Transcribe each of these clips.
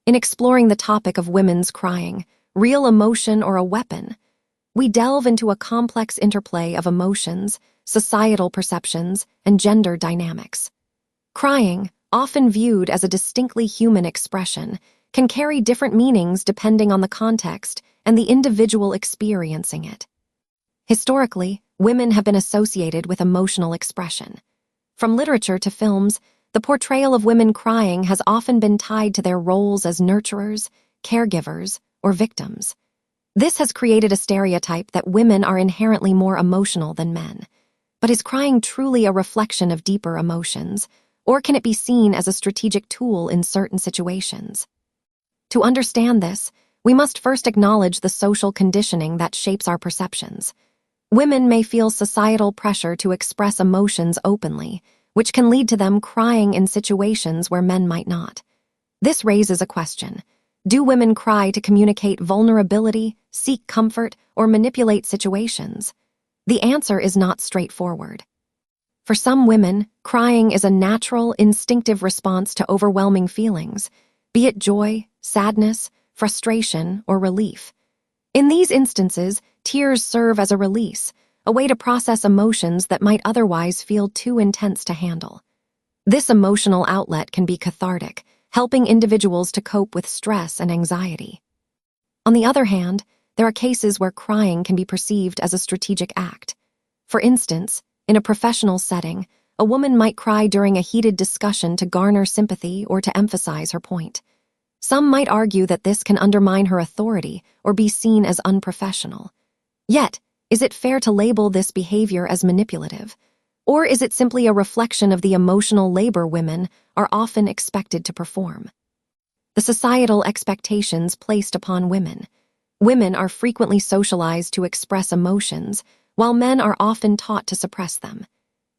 In exploring the topic of women's crying, real emotion or a weapon, we delve into a complex interplay of emotions, societal perceptions, and gender dynamics. Crying, often viewed as a distinctly human expression, can carry different meanings depending on the context and the individual experiencing it. Historically, women have been associated with emotional expression. From literature to films, the portrayal of women crying has often been tied to their roles as nurturers, caregivers, or victims. This has created a stereotype that women are inherently more emotional than men. But is crying truly a reflection of deeper emotions, or can it be seen as a strategic tool in certain situations? To understand this, we must first acknowledge the social conditioning that shapes our perceptions. Women may feel societal pressure to express emotions openly, which can lead to them crying in situations where men might not. This raises a question. Do women cry to communicate vulnerability, seek comfort, or manipulate situations? The answer is not straightforward. For some women, crying is a natural, instinctive response to overwhelming feelings, be it joy, sadness, frustration, or relief. In these instances, tears serve as a release, a way to process emotions that might otherwise feel too intense to handle. This emotional outlet can be cathartic, helping individuals to cope with stress and anxiety. On the other hand, there are cases where crying can be perceived as a strategic act. For instance, in a professional setting, a woman might cry during a heated discussion to garner sympathy or to emphasize her point. Some might argue that this can undermine her authority or be seen as unprofessional. Yet, is it fair to label this behavior as manipulative? Or is it simply a reflection of the emotional labor women are often expected to perform? The societal expectations placed upon women. Women are frequently socialized to express emotions, while men are often taught to suppress them.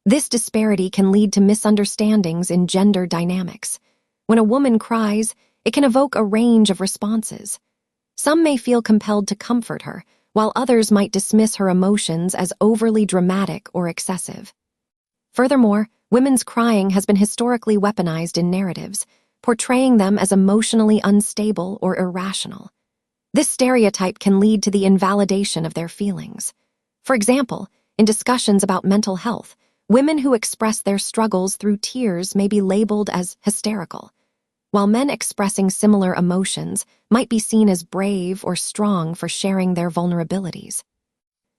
This disparity can lead to misunderstandings in gender dynamics. When a woman cries, it can evoke a range of responses. Some may feel compelled to comfort her, while others might dismiss her emotions as overly dramatic or excessive. Furthermore, women's crying has been historically weaponized in narratives, portraying them as emotionally unstable or irrational. This stereotype can lead to the invalidation of their feelings. For example, in discussions about mental health, women who express their struggles through tears may be labeled as hysterical, while men expressing similar emotions might be seen as brave or strong for sharing their vulnerabilities.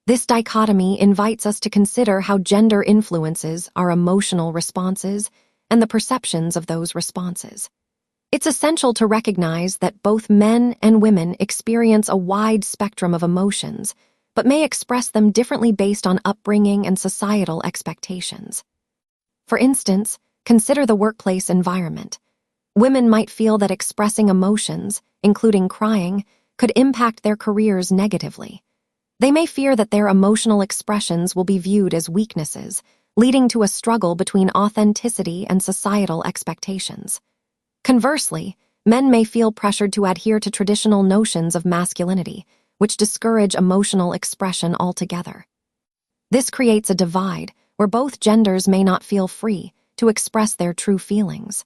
This dichotomy invites us to consider how gender influences our emotional responses and the perceptions of those responses. It's essential to recognize that both men and women experience a wide spectrum of emotions, but may express them differently based on upbringing and societal expectations. For instance, consider the workplace environment. Women might feel that expressing emotions, including crying, could impact their careers negatively. They may fear that their emotional expressions will be viewed as weaknesses, leading to a struggle between authenticity and societal expectations. Conversely, men may feel pressured to adhere to traditional notions of masculinity, which discourage emotional expression altogether. This creates a divide where both genders may not feel free to express their true feelings.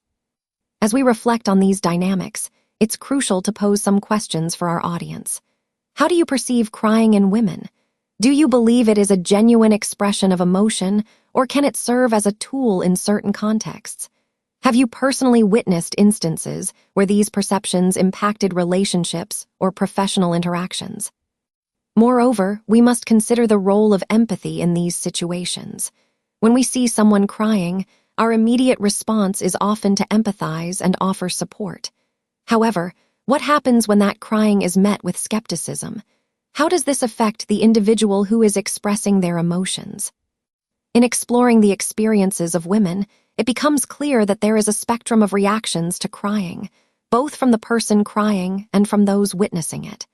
As we reflect on these dynamics, it's crucial to pose some questions for our audience. How do you perceive crying in women? Do you believe it is a genuine expression of emotion, or can it serve as a tool in certain contexts? Have you personally witnessed instances where these perceptions impacted relationships or professional interactions? Moreover, we must consider the role of empathy in these situations. When we see someone crying, our immediate response is often to empathize and offer support. However, what happens when that crying is met with skepticism? How does this affect the individual who is expressing their emotions? In exploring the experiences of women, it becomes clear that there is a spectrum of reactions to crying, both from the person crying and from those witnessing it.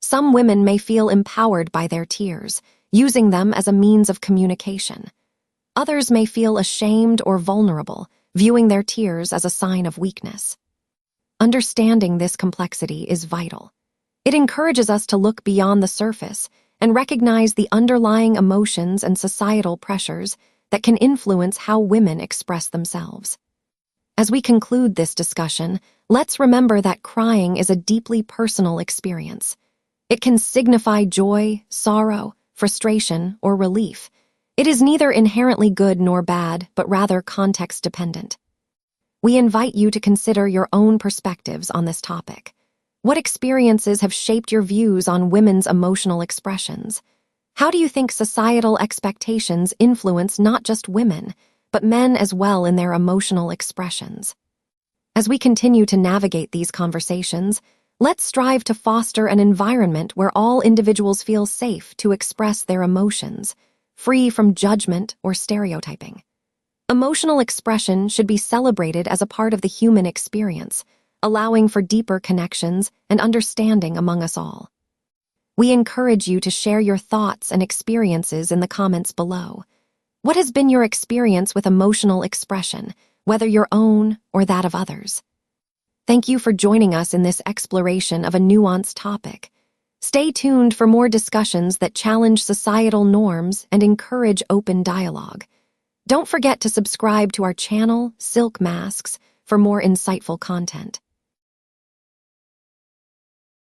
Some women may feel empowered by their tears, using them as a means of communication. Others may feel ashamed or vulnerable, viewing their tears as a sign of weakness. Understanding this complexity is vital. It encourages us to look beyond the surface and recognize the underlying emotions and societal pressures that can influence how women express themselves. As we conclude this discussion, let's remember that crying is a deeply personal experience. It can signify joy, sorrow, frustration, or relief. It is neither inherently good nor bad, but rather context-dependent. We invite you to consider your own perspectives on this topic. What experiences have shaped your views on women's emotional expressions? How do you think societal expectations influence not just women, but men as well in their emotional expressions? As we continue to navigate these conversations, let's strive to foster an environment where all individuals feel safe to express their emotions, free from judgment or stereotyping. Emotional expression should be celebrated as a part of the human experience, allowing for deeper connections and understanding among us all. We encourage you to share your thoughts and experiences in the comments below. What has been your experience with emotional expression, whether your own or that of others? Thank you for joining us in this exploration of a nuanced topic. Stay tuned for more discussions that challenge societal norms and encourage open dialogue. Don't forget to subscribe to our channel, Silk Masks, for more insightful content.